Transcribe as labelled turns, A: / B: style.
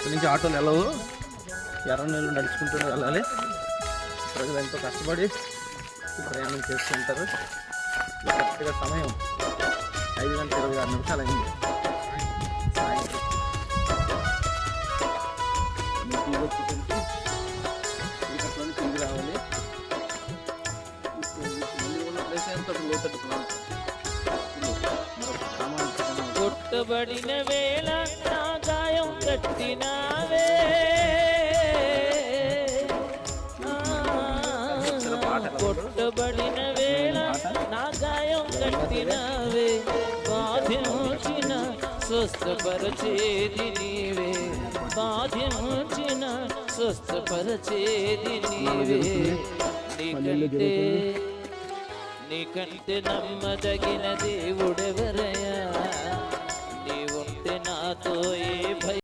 A: ఇక్కడి నుంచి ఆటోలు వెళ్ళవు, ఎర్రనీళ్ళు నడుచుకుంటూ వెళ్ళాలి. ప్రజలు ఎంతో కష్టపడి ప్రయాణం చేస్తుంటారు. కరెక్ట్గా సమయం 5:26 అయింది సాయంత్రం. చీకట్లోనే తిరిగి రావాలి. ప్లేస్ ఎంతో లోతట్టు
B: కొట్టబడిన వేళ నా గాయం కట్టినావే, కొట్టబడిన వేళ నా గాయం కట్టినావే, బాధించిన స్వస్థపరచేది నీవే, బాధించిన స్వస్థపరచేది నీవే. నీకంటే నమ్మదగిన దేవుడెవరయ్యా, నీవుంటే నాతో ఏ భయం